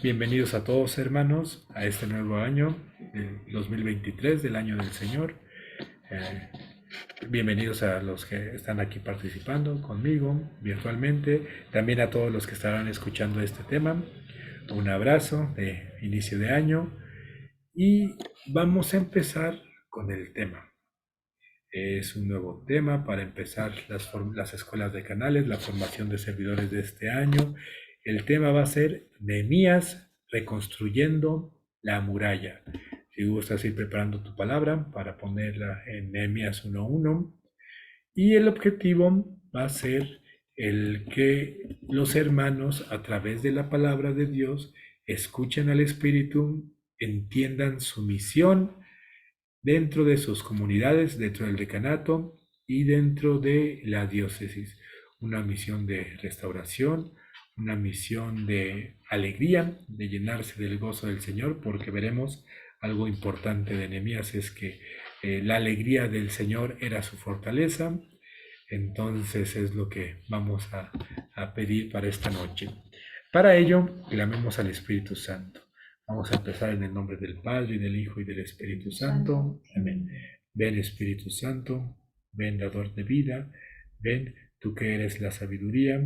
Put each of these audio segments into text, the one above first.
Bienvenidos a todos, hermanos, a este nuevo año, el 2023, del año del Señor. Eh, Bienvenidos a los que están aquí participando conmigo virtualmente, también a todos los que estarán escuchando este tema. Un abrazo de inicio de año y vamos a empezar con el tema. Es un nuevo tema para empezar las escuelas de canales, la formación de servidores de este año. El tema va a ser Nehemías reconstruyendo la muralla. Si gustas ir preparando tu palabra para ponerla en Nehemías 1:1. Y el objetivo va a ser el que los hermanos, a través de la palabra de Dios, escuchen al Espíritu, entiendan su misión dentro de sus comunidades, dentro del decanato y dentro de la diócesis. Una misión de restauración, una misión de alegría, de llenarse del gozo del Señor, porque veremos algo importante de Nehemías es que la alegría del Señor era su fortaleza. Entonces es lo que vamos a pedir para esta noche. Para ello, clamemos al Espíritu Santo. Vamos a empezar en el nombre del Padre, y del Hijo, y del Espíritu Santo. Amén. Ven, Espíritu Santo, ven, dador de vida, ven, tú que eres la sabiduría,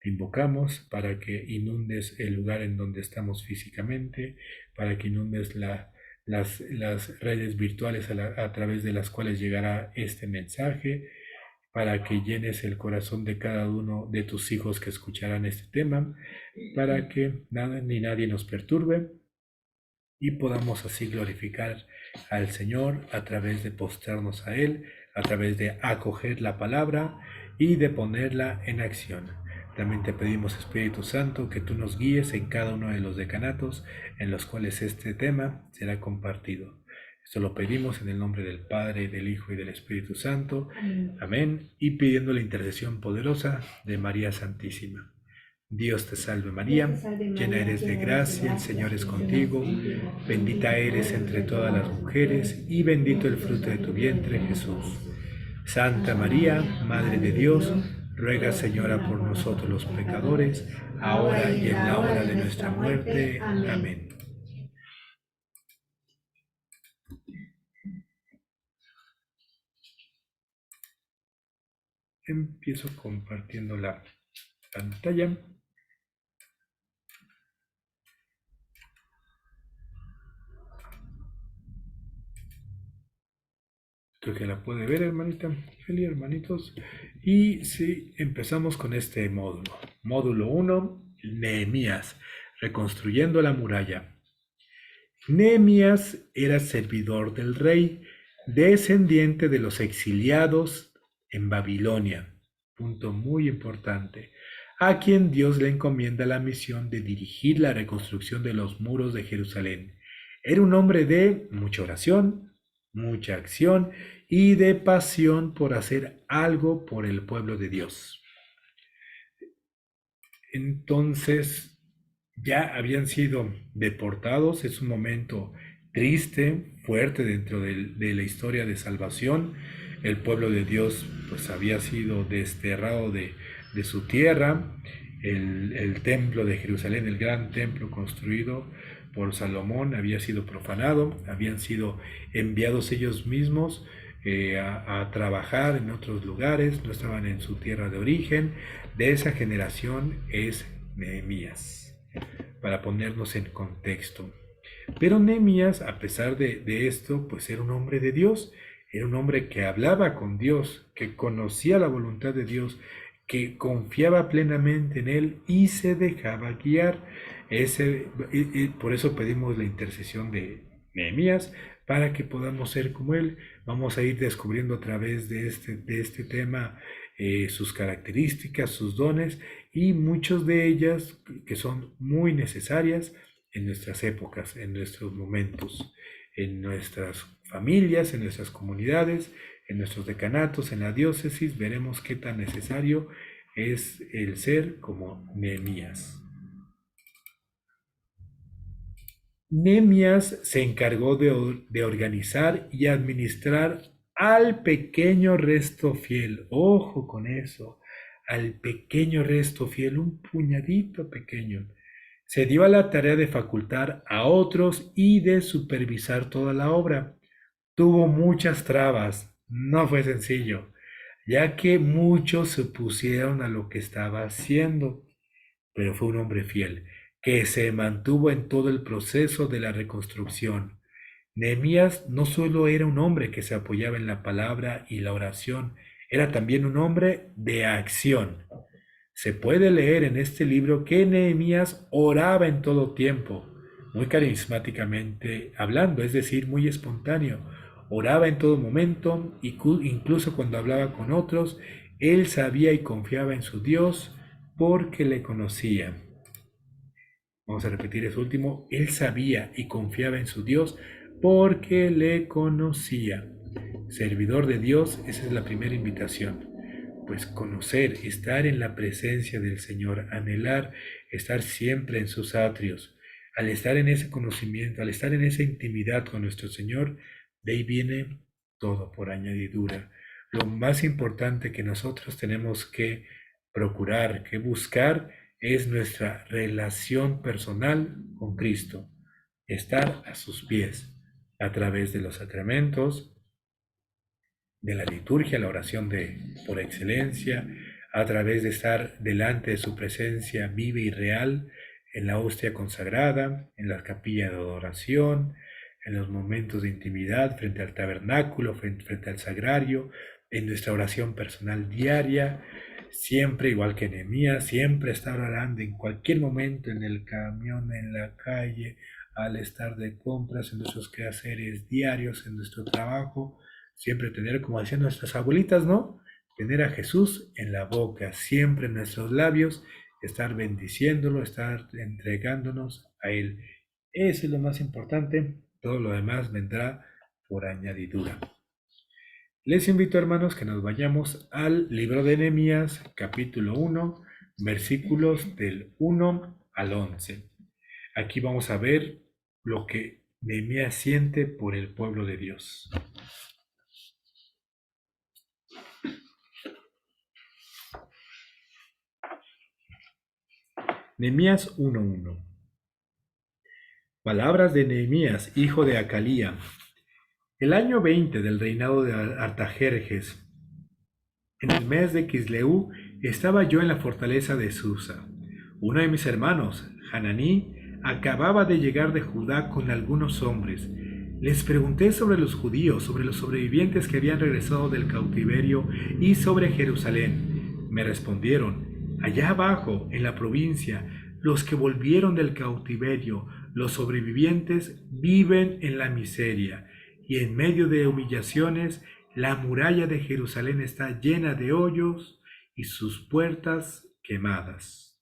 te invocamos para que inundes el lugar en donde estamos físicamente, para que inundes las redes virtuales a través de las cuales llegará este mensaje, para que llenes el corazón de cada uno de tus hijos que escucharán este tema, para que nada ni nadie nos perturbe y podamos así glorificar al Señor a través de postrarnos a Él, a través de acoger la palabra y de ponerla en acción. También te pedimos, Espíritu Santo, que tú nos guíes en cada uno de los decanatos en los cuales este tema será compartido. Esto lo pedimos en el nombre del Padre, del Hijo y del Espíritu Santo. Amén. Y pidiendo la intercesión poderosa de María Santísima. Dios te salve María, llena eres de gracia, el Señor es contigo, bendita eres entre todas las mujeres y bendito el fruto de tu vientre, Jesús. Santa María, Madre de Dios, ruega, Señora, por nosotros los pecadores, ahora y en la hora de nuestra muerte. Amén. Empiezo compartiendo la pantalla. Creo que la puede ver, hermanita. Feliz, hermanitos. Y sí, empezamos con este módulo. Módulo 1, Nehemías, reconstruyendo la muralla. Nehemías era servidor del rey, descendiente de los exiliados en Babilonia. Punto muy importante. A quien Dios le encomienda la misión de dirigir la reconstrucción de los muros de Jerusalén. Era un hombre de mucha oración, mucha acción y de pasión por hacer algo por el pueblo de Dios. Entonces, ya habían sido deportados, es un momento triste, fuerte dentro de la historia de salvación. El pueblo de Dios pues había sido desterrado de su tierra. El templo de Jerusalén, el gran templo construido por Salomón, había sido profanado, habían sido enviados ellos mismos a trabajar en otros lugares, no estaban en su tierra de origen. De esa generación es Nehemías, para ponernos en contexto. Pero Nehemías, a pesar de esto, pues era un hombre de Dios, era un hombre que hablaba con Dios, que conocía la voluntad de Dios, que confiaba plenamente en Él y se dejaba guiar. Por eso pedimos la intercesión de Nehemías, para que podamos ser como Él. Vamos a ir descubriendo a través de este tema sus características, sus dones y muchas de ellas que son muy necesarias en nuestras épocas, en nuestros momentos, en nuestras familias, en nuestras comunidades, en nuestros decanatos, en la diócesis. Veremos qué tan necesario es el ser como Nehemías. Nehemías se encargó de organizar y administrar al pequeño resto fiel. Ojo con eso, al pequeño resto fiel, un puñadito pequeño. Se dio a la tarea de facultar a otros y de supervisar toda la obra. Tuvo muchas trabas, no fue sencillo, ya que muchos se opusieron a lo que estaba haciendo, pero fue un hombre fiel, que se mantuvo en todo el proceso de la reconstrucción. Nehemías no solo era un hombre que se apoyaba en la palabra y la oración, era también un hombre de acción. Se puede leer en este libro que Nehemías oraba en todo tiempo, muy carismáticamente hablando, es decir, muy espontáneo. Oraba en todo momento, incluso cuando hablaba con otros, él sabía y confiaba en su Dios porque le conocía. Vamos a repetir eso último. Él sabía y confiaba en su Dios porque le conocía. Servidor de Dios, esa es la primera invitación. Pues conocer, estar en la presencia del Señor, anhelar, estar siempre en sus atrios. Al estar en ese conocimiento, al estar en esa intimidad con nuestro Señor, de ahí viene todo por añadidura. Lo más importante que nosotros tenemos que procurar, que buscar, es nuestra relación personal con Cristo, estar a sus pies a través de los sacramentos, de la liturgia, la oración por excelencia, a través de estar delante de su presencia viva y real en la hostia consagrada, en la capilla de adoración, en los momentos de intimidad frente al tabernáculo, frente al sagrario, en nuestra oración personal diaria, siempre igual que Nehemías, siempre estar orando en cualquier momento, en el camión, en la calle, al estar de compras, en nuestros quehaceres diarios, en nuestro trabajo, siempre tener, como decían nuestras abuelitas, ¿no? Tener a Jesús en la boca, siempre en nuestros labios, estar bendiciéndolo, estar entregándonos a Él. Eso es lo más importante, todo lo demás vendrá por añadidura. Les invito, hermanos, que nos vayamos al libro de Nehemías, capítulo 1, versículos del 1 al 11. Aquí vamos a ver lo que Nehemías siente por el pueblo de Dios. Nehemías 1:1. Palabras de Nehemías, hijo de Acalía. El año 20 del reinado de Artajerjes, en el mes de Quisleu, estaba yo en la fortaleza de Susa. Uno de mis hermanos, Hananí, acababa de llegar de Judá con algunos hombres. Les pregunté sobre los judíos, sobre los sobrevivientes que habían regresado del cautiverio y sobre Jerusalén. Me respondieron: allá abajo, en la provincia, los que volvieron del cautiverio, los sobrevivientes, viven en la miseria, y en medio de humillaciones, la muralla de Jerusalén está llena de hoyos y sus puertas quemadas.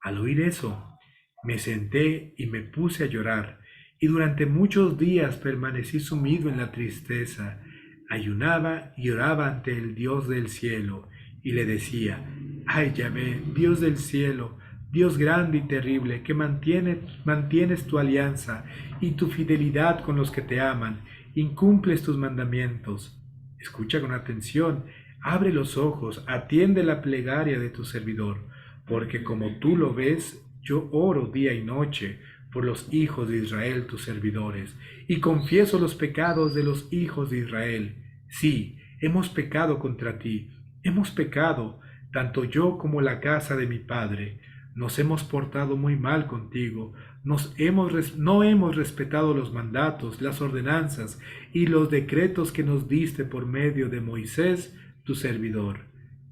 Al oír eso, me senté y me puse a llorar, y durante muchos días permanecí sumido en la tristeza. Ayunaba y oraba ante el Dios del cielo, y le decía: ay Yahvé, Dios del cielo, Dios grande y terrible, que mantienes tu alianza y tu fidelidad con los que te aman, incumples tus mandamientos. Escucha con atención, abre los ojos, atiende la plegaria de tu servidor, porque como tú lo ves, yo oro día y noche por los hijos de Israel, tus servidores, y confieso los pecados de los hijos de Israel. Sí, hemos pecado contra ti, hemos pecado, tanto yo como la casa de mi padre. Nos hemos portado muy mal contigo, no hemos respetado los mandatos, las ordenanzas y los decretos que nos diste por medio de Moisés, tu servidor.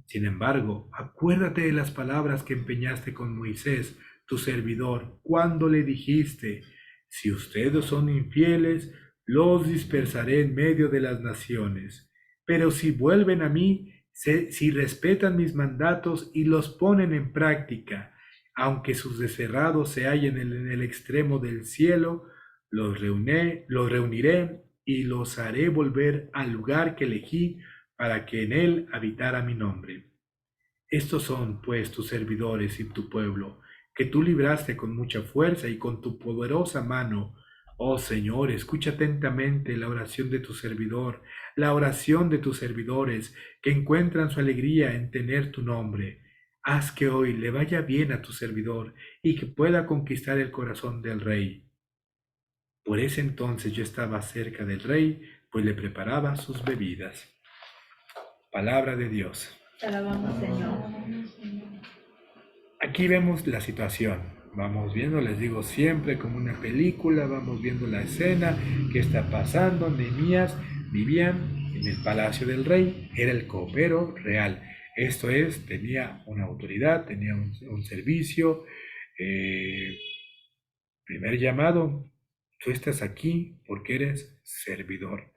Sin embargo, acuérdate de las palabras que empeñaste con Moisés, tu servidor, cuando le dijiste: si ustedes son infieles, los dispersaré en medio de las naciones. Pero si vuelven a mí, si respetan mis mandatos y los ponen en práctica, aunque sus desterrados se hallen en el extremo del cielo, los reuniré y los haré volver al lugar que elegí para que en él habitara mi nombre. Estos son, pues, tus servidores y tu pueblo, que tú libraste con mucha fuerza y con tu poderosa mano. Oh Señor, escucha atentamente la oración de tu servidor, la oración de tus servidores, que encuentran su alegría en tener tu nombre. haz que hoy le vaya bien a tu servidor y que pueda conquistar el corazón del rey. Por ese entonces yo estaba cerca del rey, pues le preparaba sus bebidas. Palabra de Dios. Te alabamos, Señor. Aquí vemos la situación. Vamos viendo, les digo, siempre como una película, vamos viendo la escena, qué está pasando. Nehemías vivía en el palacio del rey, era el copero real. Esto es, tenía una autoridad, tenía un servicio. Primer llamado, tú estás aquí porque eres servidor.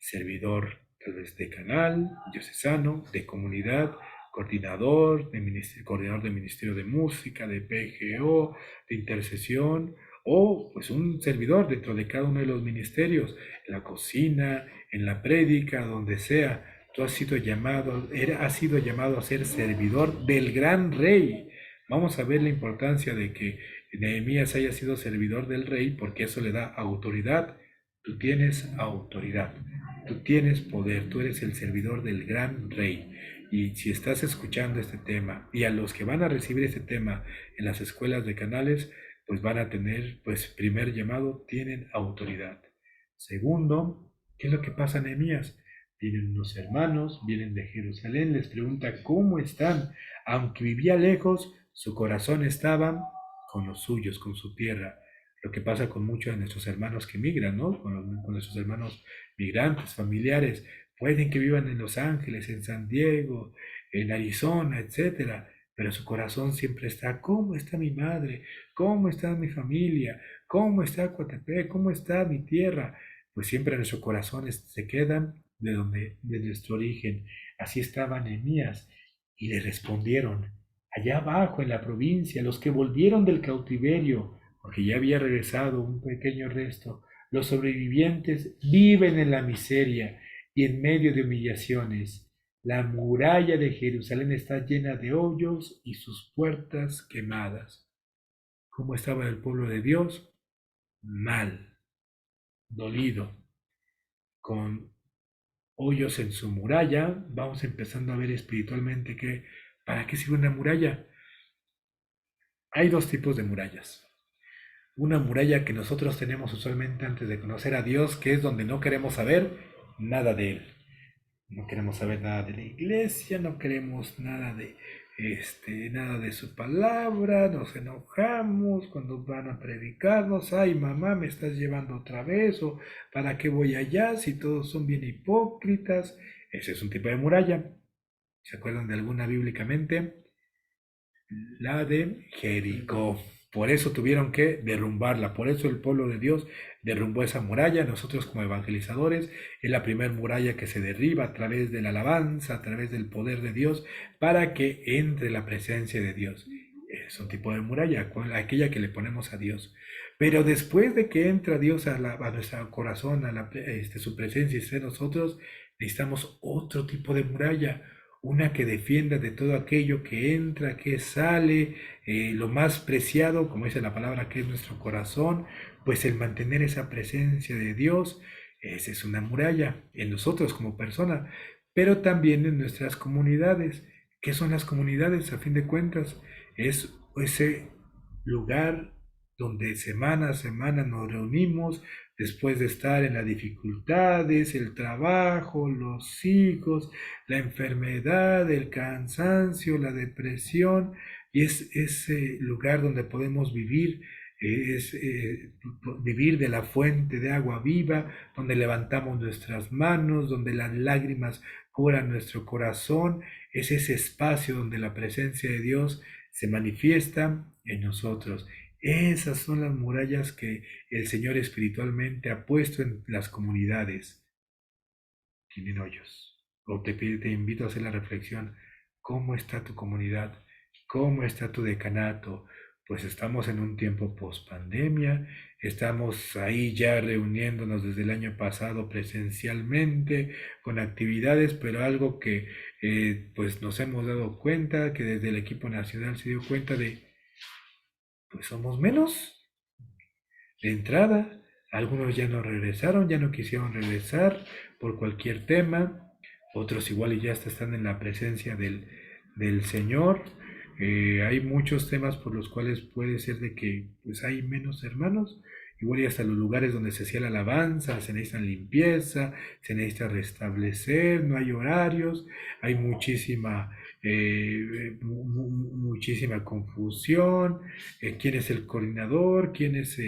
Servidor tal vez de canal, diocesano, de comunidad, coordinador de Ministerio de Música, de PGO, de intercesión, o pues un servidor dentro de cada uno de los ministerios, en la cocina, en la prédica, donde sea. Tú has sido llamado a ser servidor del gran rey. Vamos a ver la importancia de que Nehemías haya sido servidor del rey, porque eso le da autoridad. Tú tienes autoridad. Tú tienes poder, tú eres el servidor del gran rey. Y si estás escuchando este tema, y a los que van a recibir este tema en las escuelas de canales, pues van a tener, pues primer llamado, tienen autoridad. Segundo, ¿qué es lo que pasa, Nehemías? Vienen unos hermanos, vienen de Jerusalén, les pregunta cómo están. Aunque vivía lejos, su corazón estaba con los suyos, con su tierra. Lo que pasa con muchos de nuestros hermanos que migran, ¿no? Con nuestros hermanos migrantes, familiares, pueden que vivan en Los Ángeles, en San Diego, en Arizona, etcétera, pero su corazón siempre está, ¿cómo está mi madre? ¿Cómo está mi familia? ¿Cómo está Coatepec? ¿Cómo está mi tierra? Pues siempre nuestros corazones se quedan de nuestro origen. Así estaba Nehemías y le respondieron, allá abajo en la provincia, los que volvieron del cautiverio, porque ya había regresado un pequeño resto, los sobrevivientes viven en la miseria y en medio de humillaciones. La muralla de Jerusalén está llena de hoyos y sus puertas quemadas. ¿Cómo estaba el pueblo de Dios? Mal, dolido, con hoyos en su muralla. Vamos empezando a ver espiritualmente que ¿para qué sirve una muralla? Hay dos tipos de murallas. Una muralla que nosotros tenemos usualmente antes de conocer a Dios, que es donde no queremos saber nada de Él. No queremos saber nada de la iglesia, no queremos nada de su palabra, nos enojamos cuando van a predicarnos, ay mamá, me estás llevando otra vez, o ¿para qué voy allá si todos son bien hipócritas? Ese es un tipo de muralla. ¿Se acuerdan de alguna bíblicamente? La de Jericó. Por eso tuvieron que derrumbarla, por eso el pueblo de Dios derrumbó esa muralla. Nosotros como evangelizadores es la primera muralla que se derriba a través de la alabanza, a través del poder de Dios, para que entre la presencia de Dios. Es un tipo de muralla, aquella que le ponemos a Dios. Pero después de que entra Dios a nuestro corazón, su presencia y ser nosotros, necesitamos otro tipo de muralla, una que defienda de todo aquello que entra, que sale, lo más preciado, como dice la palabra, que es nuestro corazón, pues el mantener esa presencia de Dios, esa es una muralla en nosotros como persona, pero también en nuestras comunidades. ¿Qué son las comunidades? A fin de cuentas, es ese lugar donde semana a semana nos reunimos después de estar en las dificultades, el trabajo, los hijos, la enfermedad, el cansancio, la depresión, y es ese lugar donde podemos vivir, vivir de la fuente de agua viva, donde levantamos nuestras manos, donde las lágrimas curan nuestro corazón, es ese espacio donde la presencia de Dios se manifiesta en nosotros. Esas son las murallas que el Señor espiritualmente ha puesto en las comunidades. Tienen hoyos. Te invito a hacer la reflexión. ¿Cómo está tu comunidad? ¿Cómo está tu decanato? Pues estamos en un tiempo post pandemia, estamos ahí ya reuniéndonos desde el año pasado presencialmente con actividades, pero algo que pues nos hemos dado cuenta, que desde el equipo nacional se dio cuenta pues somos menos de entrada. Algunos ya no regresaron, ya no quisieron regresar por cualquier tema. Otros igual y ya están en la presencia del Señor. Hay muchos temas por los cuales puede ser de que pues hay menos hermanos. Igual y hasta los lugares donde se hacía la alabanza, se necesita limpieza, se necesita restablecer, no hay horarios, hay muchísima confusión, quién es el coordinador, quiénes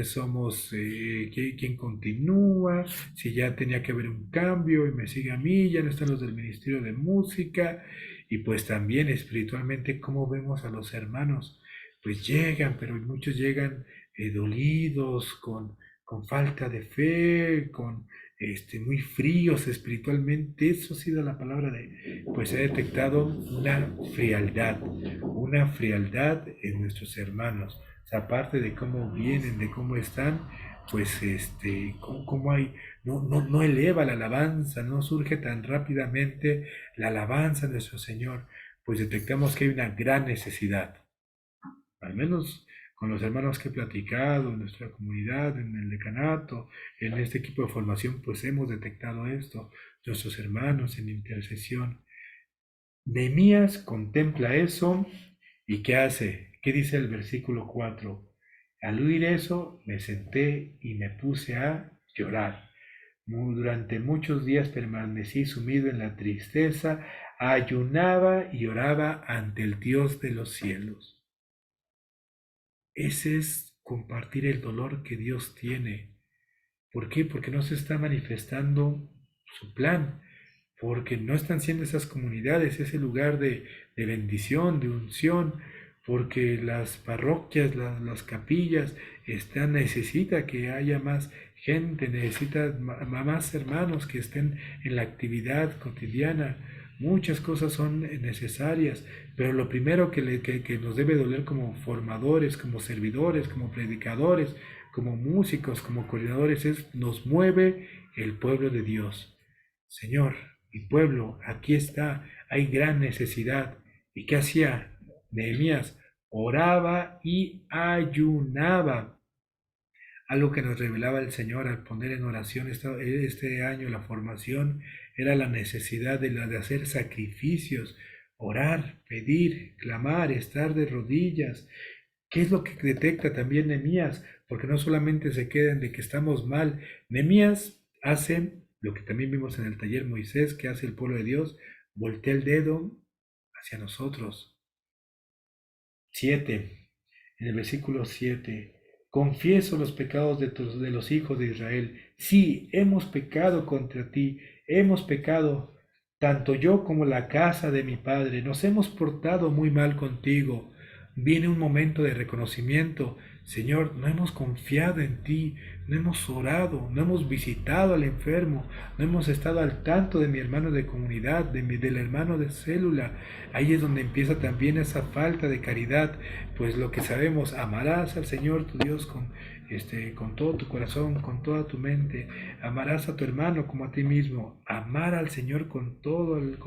somos, quién continúa, si ya tenía que haber un cambio y me sigue a mí, ya no están los del Ministerio de Música, y pues también espiritualmente, ¿cómo vemos a los hermanos? Pues llegan, pero muchos llegan dolidos, con falta de fe, muy fríos espiritualmente. Eso ha sido la palabra pues he detectado una frialdad en nuestros hermanos. O sea, aparte de cómo vienen, de cómo están, pues cómo hay, no eleva la alabanza, no surge tan rápidamente la alabanza de nuestro Señor, pues detectamos que hay una gran necesidad, al menos con los hermanos que he platicado en nuestra comunidad, en el decanato, en este equipo de formación, pues hemos detectado esto, nuestros hermanos en intercesión. Nehemías contempla eso y ¿qué hace? ¿Qué dice el versículo 4? Al oír eso, me senté y me puse a llorar. Durante muchos días permanecí sumido en la tristeza, ayunaba y oraba ante el Dios de los cielos. Ese es compartir el dolor que Dios tiene. ¿Por qué? Porque no se está manifestando su plan, porque no están siendo esas comunidades ese lugar de bendición, de unción, porque las parroquias, las capillas, necesita que haya más gente, necesita más hermanos que estén en la actividad cotidiana. Muchas cosas son necesarias, pero lo primero que nos debe doler como formadores, como servidores, como predicadores, como músicos, como coordinadores, nos mueve el pueblo de Dios. Señor, mi pueblo, aquí está, hay gran necesidad. ¿Y qué hacía Nehemías? Oraba y ayunaba. Algo que nos revelaba el Señor al poner en oración este año la formación era la necesidad de hacer sacrificios, orar, pedir, clamar, estar de rodillas. ¿Qué es lo que detecta también Nehemías? Porque no solamente se quedan de que estamos mal. Nehemías hace lo que también vimos en el taller Moisés, que hace el pueblo de Dios, voltea el dedo hacia nosotros. 7. En el versículo 7. Confieso los pecados de los hijos de Israel. Sí, hemos pecado contra ti, hemos pecado, tanto yo como la casa de mi padre, nos hemos portado muy mal contigo. Viene un momento de reconocimiento. Señor, no hemos confiado en ti, no hemos orado, no hemos visitado al enfermo, no hemos estado al tanto de mi hermano de comunidad, del hermano de célula. Ahí es donde empieza también esa falta de caridad, pues lo que sabemos, amarás al Señor tu Dios con todo tu corazón, con toda tu mente, amarás a tu hermano como a ti mismo, amar al Señor con todo el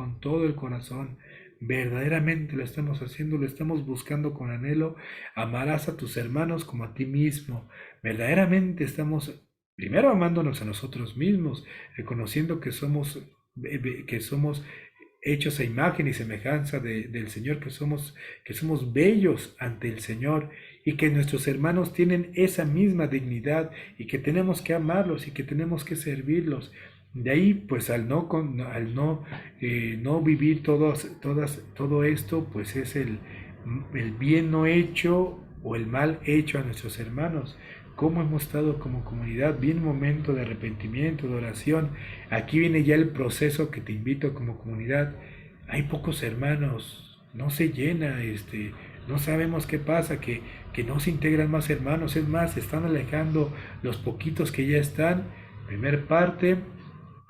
corazón. Verdaderamente lo estamos haciendo, lo estamos buscando con anhelo. Amarás a tus hermanos como a ti mismo. Verdaderamente estamos primero amándonos a nosotros mismos, reconociendo que somos hechos a imagen y semejanza del Señor, que somos bellos ante el Señor y que nuestros hermanos tienen esa misma dignidad y que tenemos que amarlos y que tenemos que servirlos. De ahí, pues al no vivir todo esto, pues es el bien no hecho o el mal hecho a nuestros hermanos. ¿Cómo hemos estado como comunidad? Viene un momento de arrepentimiento, de oración. Aquí viene ya el proceso que te invito como comunidad. Hay pocos hermanos, no se llena, no sabemos qué pasa, que no se integran más hermanos. Es más, se están alejando los poquitos que ya están. Primer parte,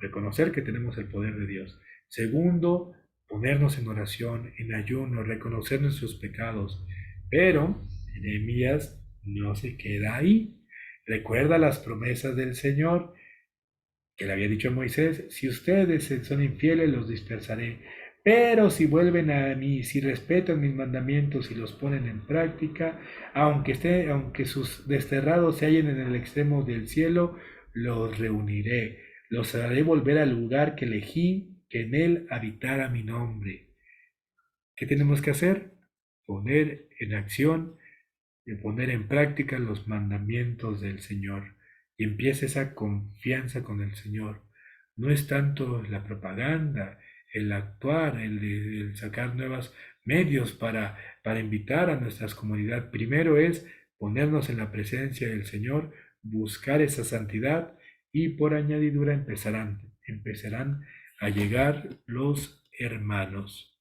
reconocer que tenemos el poder de Dios. Segundo, ponernos en oración, en ayuno, reconocer nuestros pecados. Pero Nehemías no se queda ahí. Recuerda las promesas del Señor que le había dicho a Moisés: si ustedes son infieles, los dispersaré. Pero si vuelven a mí, si respetan mis mandamientos y los ponen en práctica, aunque sus desterrados se hallen en el extremo del cielo, los reuniré, los haré volver al lugar que elegí, que en él habitara mi nombre. ¿Qué tenemos que hacer? Poner en acción y poner en práctica los mandamientos del Señor. Y empieza esa confianza con el Señor. No es tanto la propaganda, el actuar, el sacar nuevos medios para invitar a nuestras comunidades. Primero es ponernos en la presencia del Señor, buscar esa santidad y por añadidura empezarán a llegar los hermanos.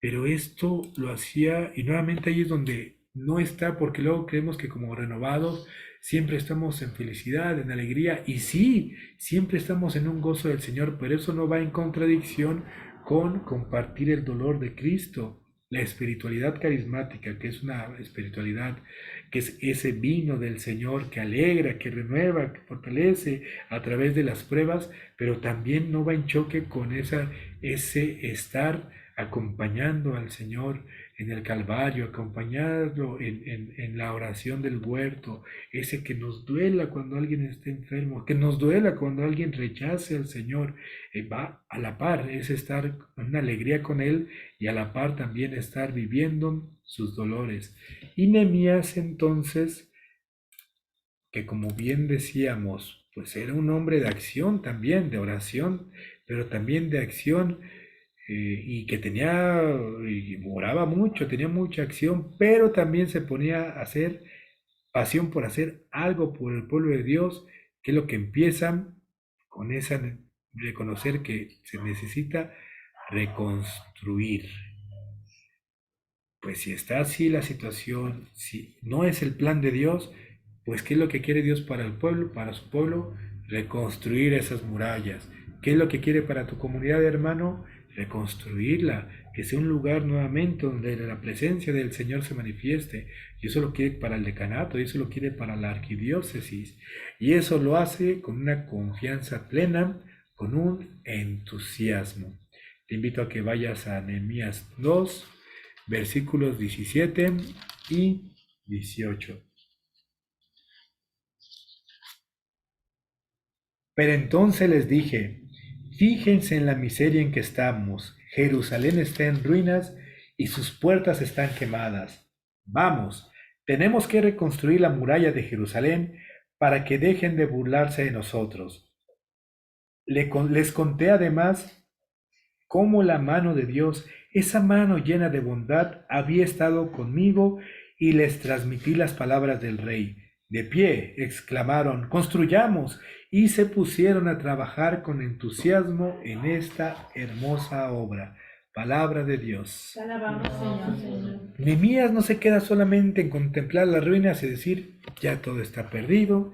Pero esto lo hacía, y nuevamente ahí es donde no está, porque luego creemos que como renovados siempre estamos en felicidad, en alegría, y sí, siempre estamos en un gozo del Señor, pero eso no va en contradicción con compartir el dolor de Cristo. La espiritualidad carismática, que es una espiritualidad que es ese vino del Señor que alegra, que renueva, que fortalece a través de las pruebas, pero también no va en choque con ese estar acompañando al Señor en el Calvario, acompañarlo en la oración del huerto, ese que nos duela cuando alguien está enfermo, que nos duela cuando alguien rechace al Señor, va a la par, es estar en una alegría con Él y a la par también estar viviendo sus dolores. Y Nehemías entonces, que como bien decíamos, pues era un hombre de acción también, de oración, pero también de acción, y que y oraba mucho, tenía mucha acción, pero también se ponía a hacer pasión por hacer algo por el pueblo de Dios, que es lo que empiezan con esa reconocer que se necesita reconstruir. Pues si está así la situación, si no es el plan de Dios, pues ¿qué es lo que quiere Dios para el pueblo, para su pueblo? Reconstruir esas murallas. ¿Qué es lo que quiere para tu comunidad, hermano? Reconstruirla, que sea un lugar nuevamente donde la presencia del Señor se manifieste. Y eso lo quiere para el decanato, y eso lo quiere para la arquidiócesis. Y eso lo hace con una confianza plena, con un entusiasmo. Te invito a que vayas a Nehemías 2, versículos 17 y 18. Pero entonces les dije, fíjense en la miseria en que estamos. Jerusalén está en ruinas y sus puertas están quemadas. Vamos, tenemos que reconstruir la muralla de Jerusalén para que dejen de burlarse de nosotros. Les conté además cómo la mano de Dios, esa mano llena de bondad, había estado conmigo y les transmití las palabras del rey. De pie, exclamaron, construyamos, y se pusieron a trabajar con entusiasmo en esta hermosa obra. Palabra de Dios. Te alabamos, Señor. Nehemías no se queda solamente en contemplar las ruinas y decir, ya todo está perdido,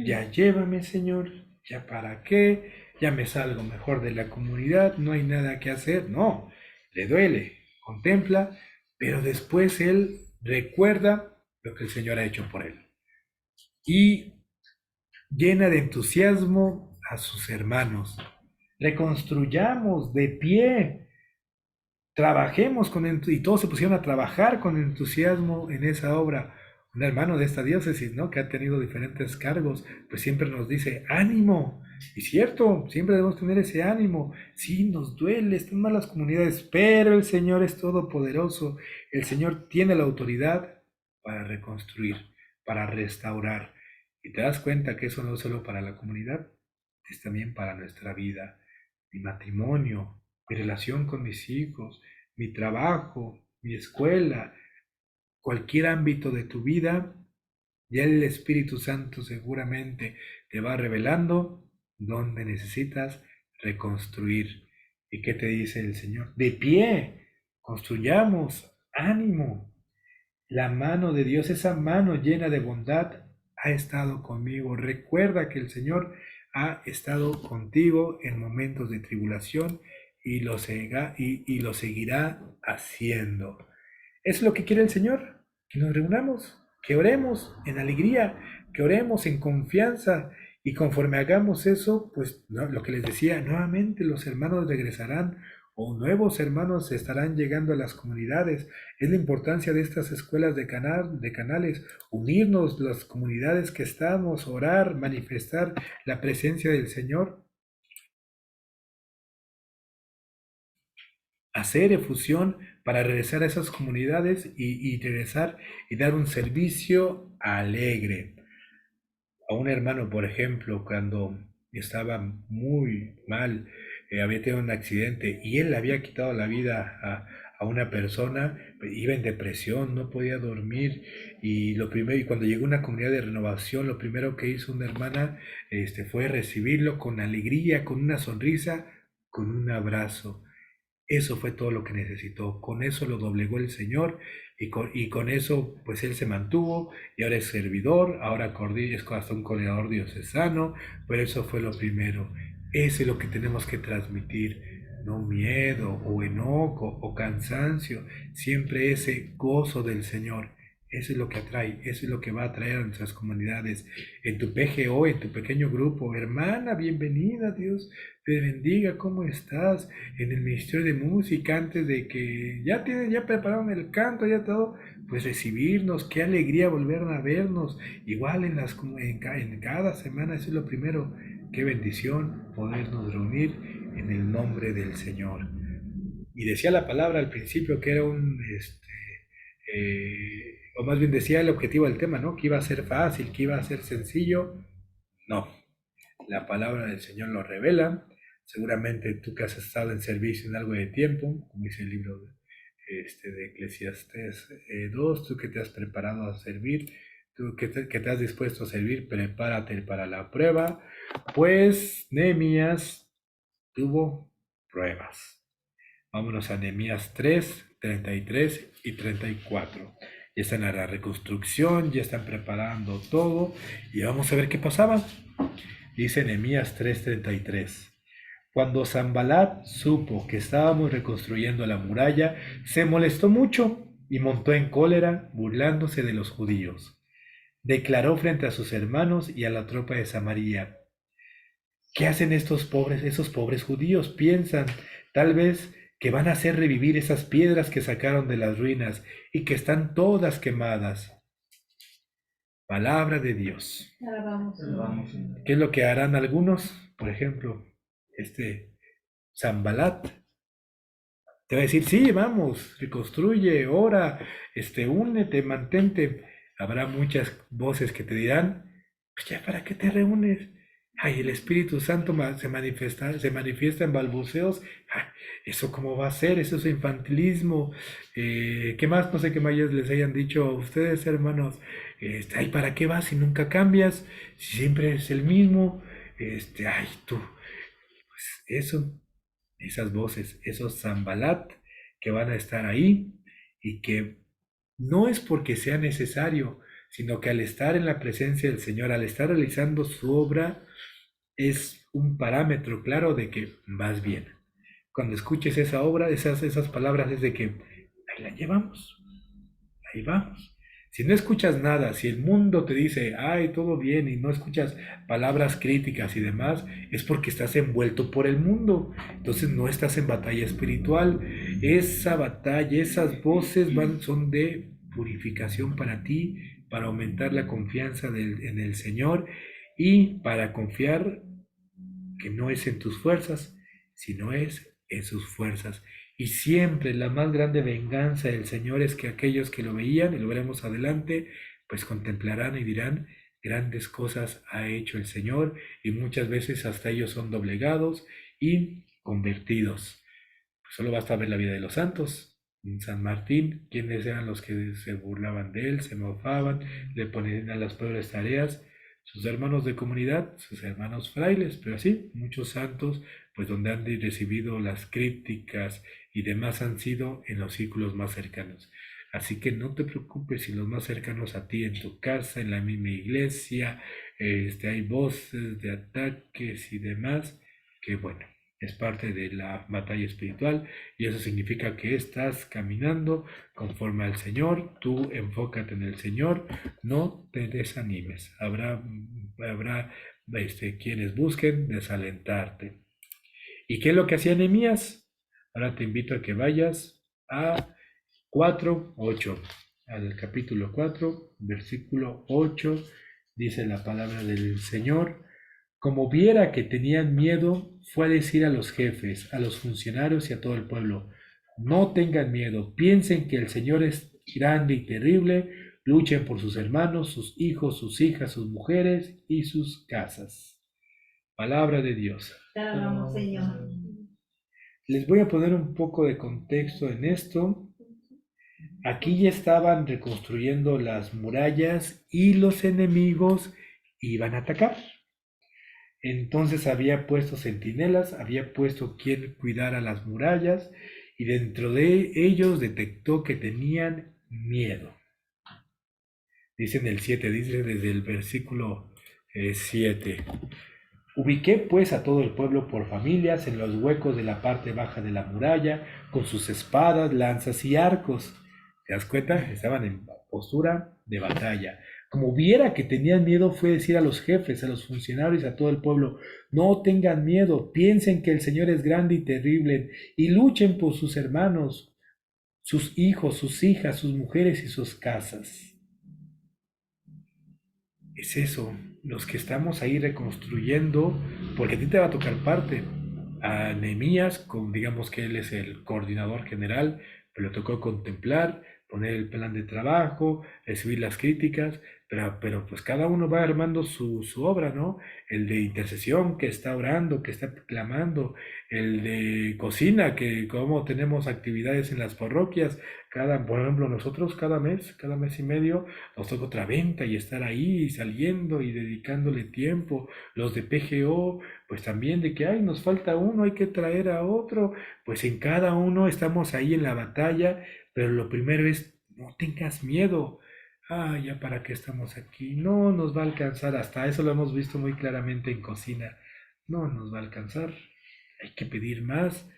ya llévame, Señor, ya para qué, ya me salgo mejor de la comunidad, no hay nada que hacer. No, le duele, contempla, pero después él recuerda lo que el Señor ha hecho por él. Y llena de entusiasmo a sus hermanos. Reconstruyamos de pie, trabajemos y todos se pusieron a trabajar con entusiasmo en esa obra. Un hermano de esta diócesis, ¿no? Que ha tenido diferentes cargos, pues siempre nos dice, ánimo. Y cierto, siempre debemos tener ese ánimo. Sí, nos duele, están mal las comunidades, pero el Señor es todopoderoso. El Señor tiene la autoridad para reconstruir, para restaurar. Y te das cuenta que eso no es solo para la comunidad, es también para nuestra vida, mi matrimonio, mi relación con mis hijos, mi trabajo, mi escuela, cualquier ámbito de tu vida, ya el Espíritu Santo seguramente te va revelando dónde necesitas reconstruir. ¿Y qué te dice el Señor? De pie, construyamos, ánimo. La mano de Dios, esa mano llena de bondad, ha estado conmigo. Recuerda que el Señor ha estado contigo en momentos de tribulación y lo seguirá haciendo. Es lo que quiere el Señor, que nos reunamos, que oremos en alegría, que oremos en confianza, y conforme hagamos eso, pues no, lo que les decía, nuevamente los hermanos regresarán o nuevos hermanos estarán llegando a las comunidades. Es la importancia de estas escuelas de canales, unirnos las comunidades que estamos, orar, manifestar la presencia del Señor, hacer efusión para regresar a esas comunidades y regresar y dar un servicio alegre. A un hermano, por ejemplo, cuando estaba muy mal, había tenido un accidente y él le había quitado la vida a una persona, iba en depresión, no podía dormir y lo primero, y cuando llegó a una comunidad de renovación, lo primero que hizo una hermana, fue recibirlo con alegría, con una sonrisa, con un abrazo. Eso fue todo lo que necesitó. Con eso lo doblegó el Señor y con eso pues él se mantuvo y ahora es servidor, ahora es hasta un coordinador diocesano, pero eso fue lo primero. Eso es lo que tenemos que transmitir. No miedo o enojo o cansancio, siempre ese gozo del Señor. Eso es lo que atrae, eso es lo que va a atraer a nuestras comunidades. En tu PGO, en tu pequeño grupo, hermana, bienvenida, Dios te bendiga, ¿cómo estás? En el Ministerio de Música, antes de que ya prepararon el canto, ya todo, pues recibirnos, qué alegría volver a vernos, igual en cada semana, eso es lo primero, qué bendición podernos reunir en el nombre del Señor. Y decía la palabra al principio que era o más bien decía el objetivo del tema, ¿no? Que iba a ser fácil, que iba a ser sencillo. No, la palabra del Señor lo revela. Seguramente tú que has estado en servicio en algo de tiempo, como dice el libro de Eclesiastés 2, tú que te has preparado a servir, tú que te has dispuesto a servir, prepárate para la prueba, pues Nehemías tuvo pruebas. Vámonos a Nehemías 3, 33 y 34. Ya están en la reconstrucción, ya están preparando todo y vamos a ver qué pasaba. Dice Nehemías 3:33. Cuando Sanballat supo que estábamos reconstruyendo la muralla, se molestó mucho y montó en cólera, burlándose de los judíos. Declaró frente a sus hermanos y a la tropa de Samaria: ¿qué hacen esos pobres judíos? Piensan, tal vez, que van a hacer revivir esas piedras que sacaron de las ruinas y que están todas quemadas. Palabra de Dios. ¿Qué es lo que harán algunos? Por ejemplo, Sanballat te va a decir: sí, vamos, reconstruye, ora, únete, mantente. Habrá muchas voces que te dirán: pues ya, ¿para qué te reúnes? Ay, el Espíritu Santo se manifiesta en balbuceos. Ay, ¿eso cómo va a ser? Eso es infantilismo. ¿Qué más? No sé qué más les hayan dicho a ustedes, hermanos. Ay, ¿para qué vas si nunca cambias? Si siempre es el mismo. Ay, tú. Pues eso, esas voces, esos Zambalat que van a estar ahí y que no es porque sea necesario, sino que al estar en la presencia del Señor, al estar realizando su obra, es un parámetro claro de que vas bien. Cuando escuches esa obra, esas palabras es de que ahí la llevamos, ahí vamos. Si no escuchas nada, si el mundo te dice, ay, todo bien, y no escuchas palabras críticas y demás, es porque estás envuelto por el mundo. Entonces no estás en batalla espiritual. Esa batalla, esas voces son de purificación para ti, para aumentar la confianza en el Señor y para confiar que no es en tus fuerzas, sino es en sus fuerzas. Y siempre la más grande venganza del Señor es que aquellos que lo veían, y lo veremos adelante, pues contemplarán y dirán: grandes cosas ha hecho el Señor, y muchas veces hasta ellos son doblegados y convertidos. Pues solo basta ver la vida de los santos. En San Martín, quienes eran los que se burlaban de él, se mofaban, le ponían a las peores tareas, sus hermanos de comunidad, sus hermanos frailes, pero así muchos santos, pues donde han recibido las críticas y demás han sido en los círculos más cercanos. Así que no te preocupes si los más cercanos a ti, en tu casa, en la misma iglesia, hay voces de ataques y demás, que bueno, es parte de la batalla espiritual y eso significa que estás caminando conforme al Señor. Tú enfócate en el Señor, no te desanimes. Habrá quienes busquen desalentarte. ¿Y qué es lo que hacía Nehemías? Ahora te invito a que vayas a 4:8, al capítulo 4, versículo 8, dice la palabra del Señor: como viera que tenían miedo, fue a decir a los jefes, a los funcionarios y a todo el pueblo: No tengan miedo, piensen que el Señor es grande y terrible, luchen por sus hermanos, sus hijos, sus hijas, sus mujeres y sus casas. Palabra de Dios. Te alabamos, Señor. Les voy a poner un poco de contexto en esto. Aquí ya estaban reconstruyendo las murallas y los enemigos iban a atacar. Entonces había puesto centinelas, había puesto quien cuidara las murallas y dentro de ellos detectó que tenían miedo. Dice en el 7, dice desde el versículo 7. Ubiqué pues a todo el pueblo por familias en los huecos de la parte baja de la muralla, con sus espadas, lanzas y arcos. ¿Te das cuenta? Estaban en postura de batalla. Como viera que tenían miedo, fue decir a los jefes, a los funcionarios, a todo el pueblo, no tengan miedo, piensen que el Señor es grande y terrible, y luchen por sus hermanos, sus hijos, sus hijas, sus mujeres y sus casas. Es eso, los que estamos ahí reconstruyendo, porque a ti te va a tocar parte. A Nehemías, digamos que él es el coordinador general, pero le tocó contemplar, poner el plan de trabajo, recibir las críticas, pero pues cada uno va armando su obra, ¿no? El de intercesión que está orando, que está clamando, el de cocina, que como tenemos actividades en las parroquias, por ejemplo, nosotros cada mes y medio, nos toca otra venta y estar ahí saliendo y dedicándole tiempo. Los de PGO, pues también de que, ay, nos falta uno, hay que traer a otro. Pues en cada uno estamos ahí en la batalla, pero lo primero es, no tengas miedo. Ah, ya para qué estamos aquí. No nos va a alcanzar. Hasta eso lo hemos visto muy claramente en cocina. No nos va a alcanzar. Hay que pedir más.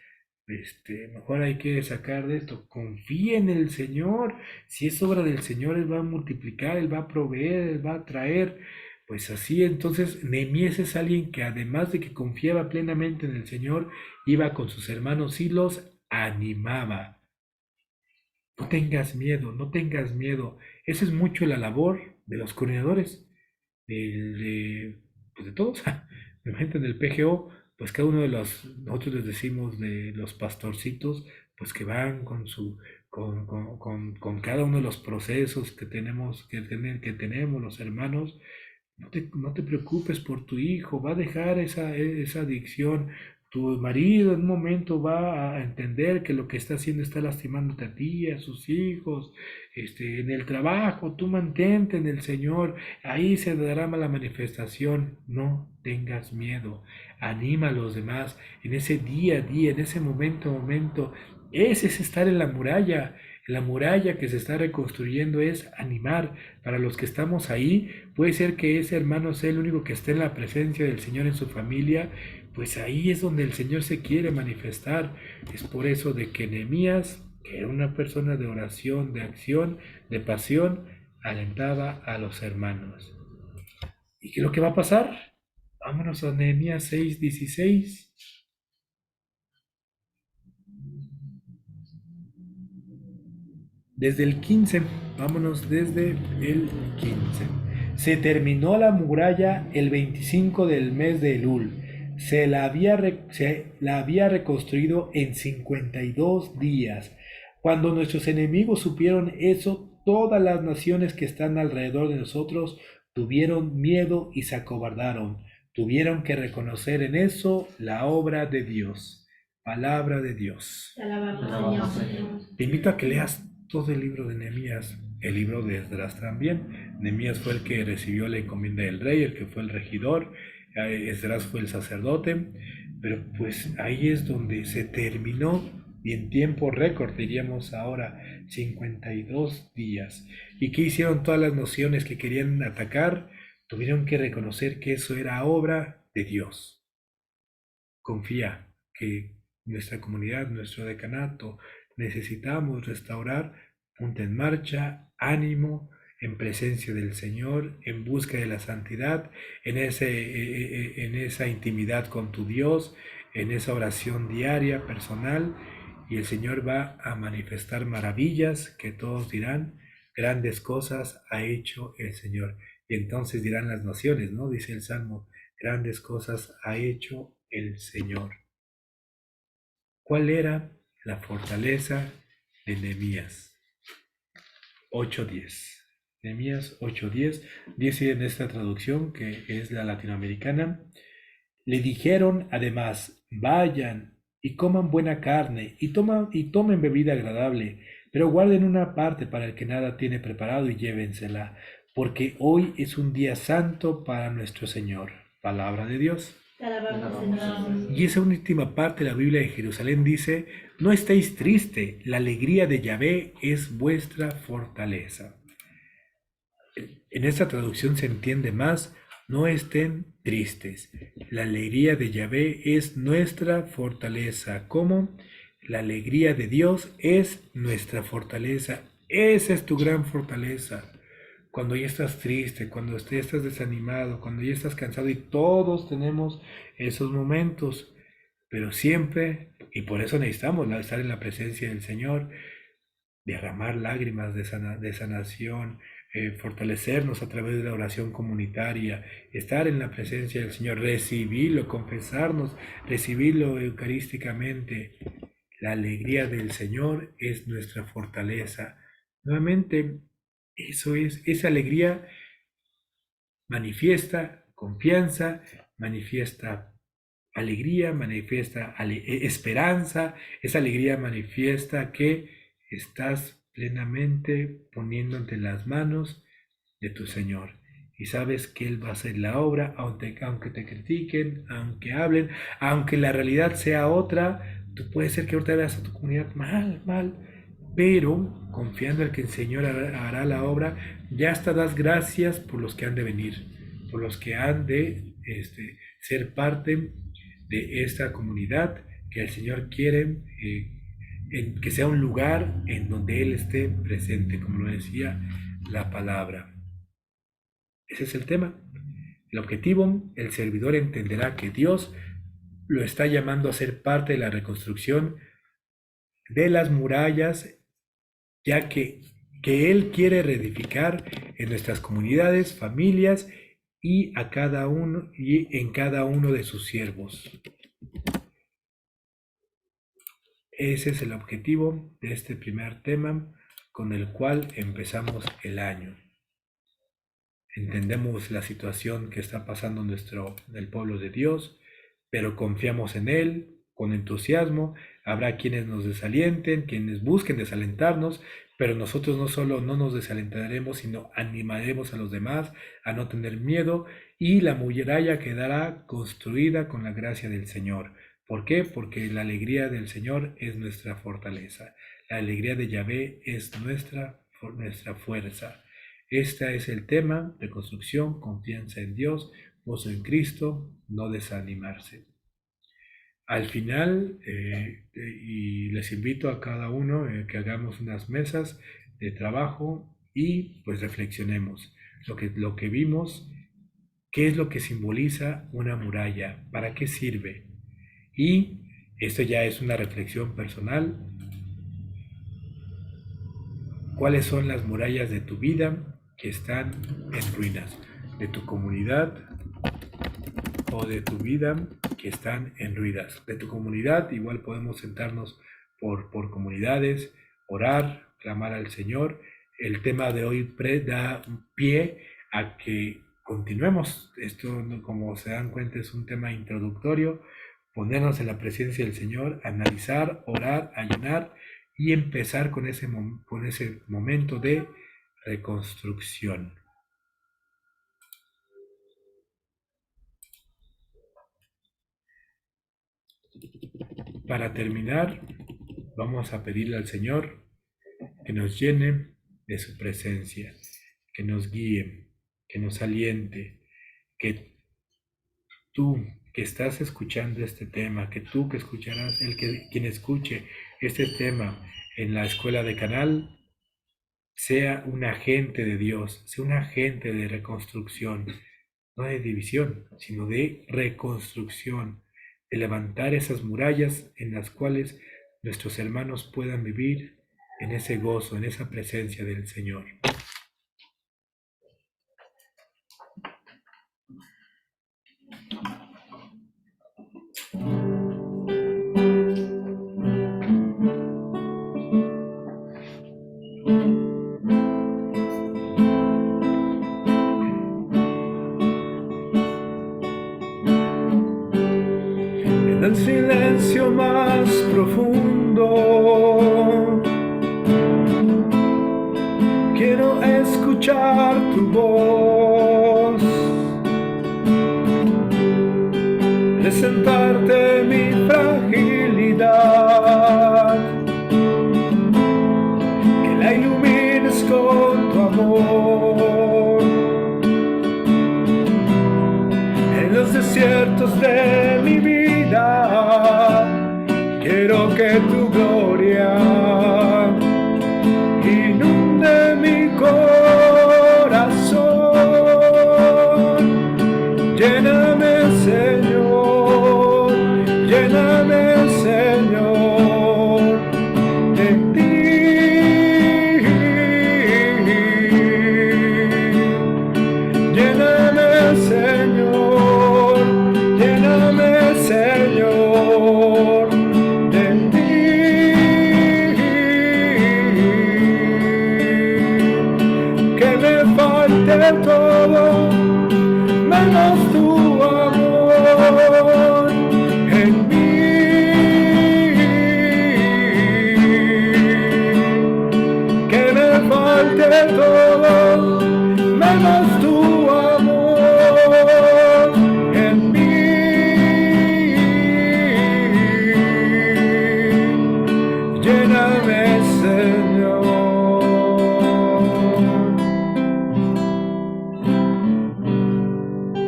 Mejor hay que sacar de esto. Confía en el Señor. Si es obra del Señor, Él va a multiplicar, Él va a proveer, Él va a traer. Pues así, entonces, Nehemías es alguien que además de que confiaba plenamente en el Señor, iba con sus hermanos y los animaba. No tengas miedo, no tengas miedo. Esa es mucho la labor de los coordinadores, pues de todos, de gente del PGO, pues cada uno de nosotros les decimos de los pastorcitos, pues que van con cada uno de los procesos que tenemos, que tenemos los hermanos. No te preocupes por tu hijo, va a dejar esa adicción. Tu marido en un momento va a entender que lo que está haciendo está lastimándote a ti, a sus hijos. En el trabajo, tú mantente en el Señor, ahí se dará la manifestación. No tengas miedo, anima a los demás en ese día a día, en ese momento. Ese es estar en la muralla. La muralla que se está reconstruyendo es animar. Para los que estamos ahí, puede ser que ese hermano sea el único que esté en la presencia del Señor en su familia, pues ahí es donde el Señor se quiere manifestar. Es por eso de que Nehemías, que era una persona de oración, de acción, de pasión, alentaba a los hermanos. ¿Y qué es lo que va a pasar? Vámonos a Nehemías 6:16. Desde el 15, vámonos desde el 15. Se terminó la muralla el 25 del mes de Elul. Se la había reconstruido en 52 días. Cuando nuestros enemigos supieron eso, todas las naciones que están alrededor de nosotros tuvieron miedo y se acobardaron. Tuvieron que reconocer en eso la obra de Dios. Palabra de Dios. Te alabamos, Señor. Te invito a que leas todo el libro de Nehemías, el libro de Esdras también. Nehemías fue el que recibió la encomienda del rey, el que fue el regidor, Esdras fue el sacerdote, pero pues ahí es donde se terminó y en tiempo récord, diríamos ahora, 52 días. ¿Y qué hicieron todas las naciones que querían atacar? Tuvieron que reconocer que eso era obra de Dios. Confía que nuestra comunidad, nuestro decanato, necesitamos restaurar. Punta en marcha, ánimo, en presencia del Señor, en busca de la santidad, en esa intimidad con tu Dios, en esa oración diaria, personal, y el Señor va a manifestar maravillas que todos dirán, grandes cosas ha hecho el Señor. Y entonces dirán las naciones, ¿no? Dice el Salmo, grandes cosas ha hecho el Señor. ¿Cuál era la fortaleza de Nehemías 8:10. Nehemías 8:10 dice en esta traducción, que es la latinoamericana: le dijeron además, vayan y coman buena carne y tomen bebida agradable, pero guarden una parte para el que nada tiene preparado y llévensela, porque hoy es un día santo para nuestro Señor. Palabra de Dios. Te alabamos, Señor. Y esa última parte de la Biblia de Jerusalén dice: no estéis tristes, la alegría de Yahvé es vuestra fortaleza. En esta traducción se entiende más: no estén tristes, la alegría de Yahvé es nuestra fortaleza. ¿Cómo? La alegría de Dios es nuestra fortaleza. Esa es tu gran fortaleza. Cuando ya estás triste, cuando ya estás desanimado, cuando ya estás cansado, y todos tenemos esos momentos, pero siempre, y por eso necesitamos estar en la presencia del Señor, derramar lágrimas de sanación, fortalecernos a través de la oración comunitaria, estar en la presencia del Señor, recibirlo, confesarnos, recibirlo eucarísticamente. La alegría del Señor es nuestra fortaleza. Nuevamente, eso es, esa alegría manifiesta confianza, manifiesta alegría, manifiesta esperanza. Esa alegría manifiesta que estás plenamente poniendo ante las manos de tu Señor y sabes que Él va a hacer la obra, aunque te critiquen, aunque hablen, aunque la realidad sea otra. Tú puedes ser que ahorita veas a tu comunidad mal, pero confiando en que el Señor hará la obra, ya hasta das gracias por los que han de venir, por los que han de ser parte de esta comunidad que el Señor quiere que sea un lugar en donde Él esté presente, como lo decía la palabra. Ese es el tema. El objetivo: el servidor entenderá que Dios lo está llamando a ser parte de la reconstrucción de las murallas, ya que Él quiere reedificar en nuestras comunidades, familias y a cada uno y en cada uno de sus siervos. Ese es el objetivo de este primer tema con el cual empezamos el año. Entendemos la situación que está pasando en el pueblo de Dios, pero confiamos en Él con entusiasmo. Habrá quienes nos desalienten, quienes busquen desalentarnos, pero nosotros no nos desalentaremos, sino animaremos a los demás a no tener miedo, y la muralla quedará construida con la gracia del Señor. ¿Por qué? Porque la alegría del Señor es nuestra fortaleza. La alegría de Yahvé es nuestra fuerza. Este es el tema: reconstrucción, confianza en Dios, gozo en Cristo, no desanimarse. Al final, y les invito a cada uno que hagamos unas mesas de trabajo y pues reflexionemos lo que vimos, qué es lo que simboliza una muralla, para qué sirve. Y esto ya es una reflexión personal. ¿Cuáles son las murallas de tu vida que están en ruinas? De tu comunidad o de tu vida que están en ruinas. De tu comunidad igual podemos sentarnos por comunidades, orar, clamar al Señor. El tema de hoy da pie a que continuemos. Esto, como se dan cuenta, es un tema introductorio. Ponernos en la presencia del Señor, analizar, orar, ayunar y empezar con ese momento de reconstrucción. Para terminar, vamos a pedirle al Señor que nos llene de su presencia, que nos guíe, que nos aliente, que tú que estás escuchando este tema, que tú que escucharás, quien escuche este tema en la escuela de Canal, sea un agente de Dios, sea un agente de reconstrucción, no de división, sino de reconstrucción, de levantar esas murallas en las cuales nuestros hermanos puedan vivir en ese gozo, en esa presencia del Señor. En el silencio más profundo quiero escuchar tu voz, presentarte mi fragilidad, que la ilumines con tu amor. En los desiertos de mi vida quiero que tu gloria inunde mi corazón. Lléname, Señor, lléname, Señor, de ti. Lléname, Señor, lléname, Señor, de ti. Que me falte todo menos tu amor en mí. Que me falte todo menos tu amor en mí. Lléname, Señor.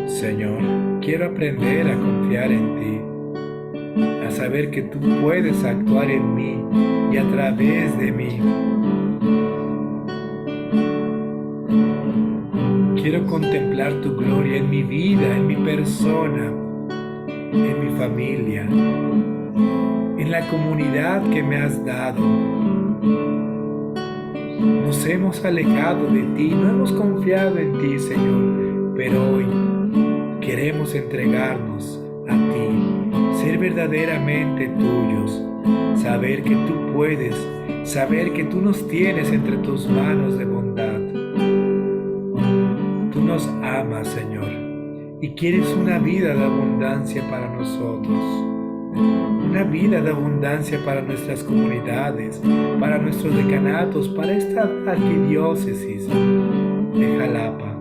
Señor, quiero aprender a confiar en ti, a saber que tú puedes actuar en mí y a través de mí. Quiero contemplar tu gloria en mi vida, en mi persona, en mi familia, en la comunidad que me has dado. Nos hemos alejado de ti, no hemos confiado en ti, Señor, pero hoy queremos entregarnos a ti, ser verdaderamente tuyos, saber que tú puedes, saber que tú nos tienes entre tus manos de bondad. Tú nos amas, Señor, y quieres una vida de abundancia para nosotros, una vida de abundancia para nuestras comunidades, para nuestros decanatos, para esta arquidiócesis de Jalapa.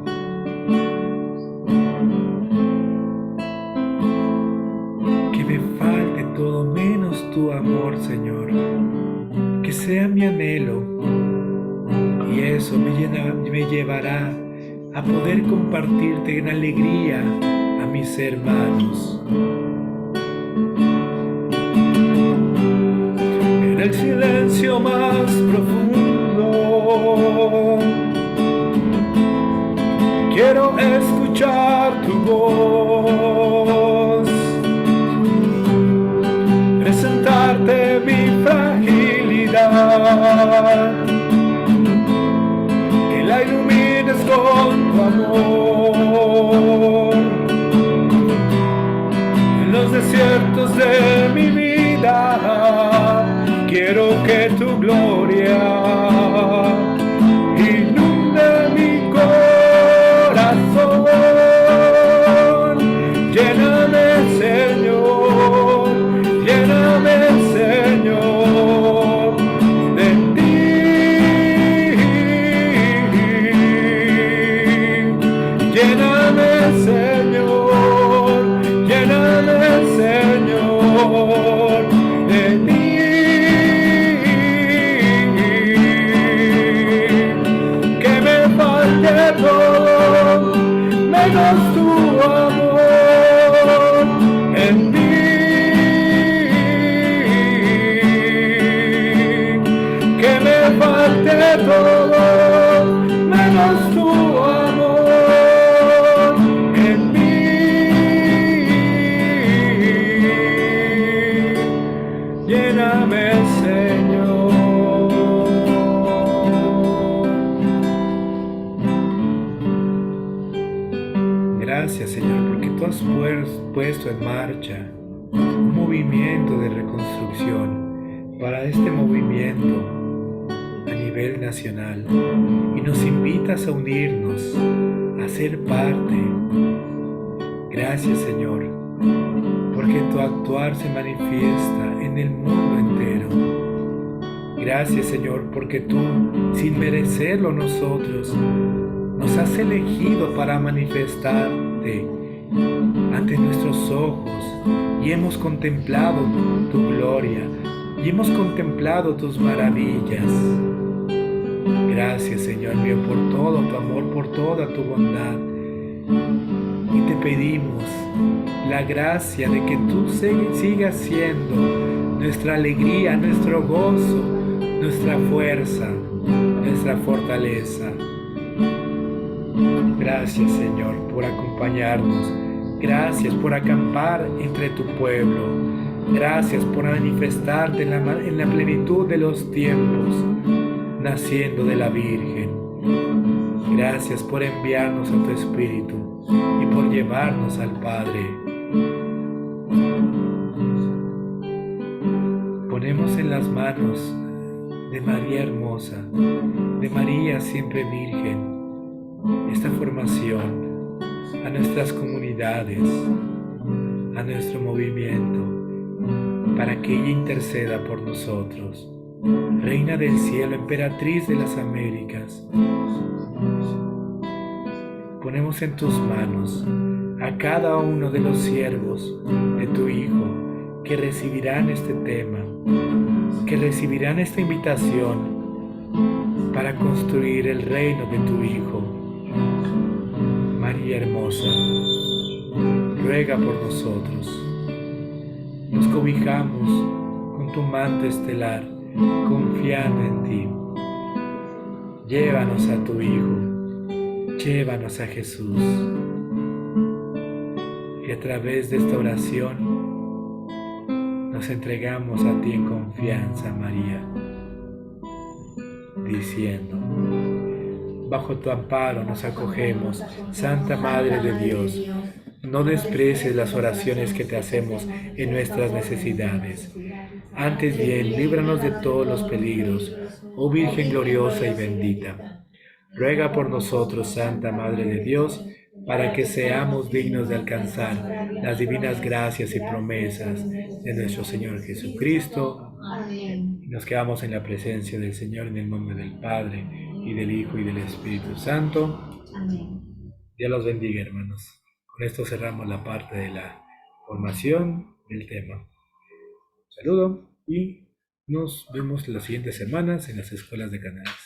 Todo menos tu amor, Señor, que sea mi anhelo, y eso me llevará a poder compartirte en alegría a mis hermanos. En el silencio más profundo quiero escuchar tu voz, presentarte mi fragilidad, que la ilumines con tu amor. En los desiertos de mi vida quiero que tu gloria inunde mi corazón. Lléname, Señor, lléname, Señor, de ti. Lléname, Señor, lléname, Señor, de ti. Que me falte todo menos tu amor en mí. Falte todo menos tu amor en mí. Lléname, Señor. Gracias, Señor, porque tú has puesto en marcha un movimiento de reconstrucción. Para este movimiento a nivel nivel nacional y nos invitas a unirnos, a ser parte. Gracias, Señor, porque tu actuar se manifiesta en el mundo entero. Gracias, Señor, porque tú, sin merecerlo nosotros, nos has elegido para manifestarte ante nuestros ojos y hemos contemplado tu gloria y hemos contemplado tus maravillas. Gracias, Señor mío, por todo tu amor, por toda tu bondad. Y te pedimos la gracia de que tú sigas siendo nuestra alegría, nuestro gozo, nuestra fuerza, nuestra fortaleza. Gracias, Señor, por acompañarnos. Gracias por acampar entre tu pueblo. Gracias por manifestarte en la plenitud de los tiempos, naciendo de la Virgen. Gracias por enviarnos a tu Espíritu y por llevarnos al Padre. Ponemos en las manos de María Hermosa, de María Siempre Virgen, esta formación a nuestras comunidades, a nuestro movimiento, para que ella interceda por nosotros. Reina del cielo, emperatriz de las Américas, ponemos en tus manos a cada uno de los siervos de tu Hijo que recibirán este tema, que recibirán esta invitación para construir el reino de tu Hijo. María Hermosa, ruega por nosotros. Nos cobijamos con tu manto estelar, confiando en ti. Llévanos a tu Hijo, llévanos a Jesús. Y a través de esta oración nos entregamos a ti en confianza, María, diciendo: bajo tu amparo nos acogemos, Santa Madre de Dios. No desprecies las oraciones que te hacemos en nuestras necesidades. Antes bien, líbranos de todos los peligros, oh Virgen gloriosa y bendita. Ruega por nosotros, Santa Madre de Dios, para que seamos dignos de alcanzar las divinas gracias y promesas de nuestro Señor Jesucristo. Amén. Nos quedamos en la presencia del Señor en el nombre del Padre, y del Hijo, y del Espíritu Santo. Amén. Dios los bendiga, hermanos. Con esto cerramos la parte de la formación del tema. Saludo y nos vemos las siguientes semanas en las escuelas de canales.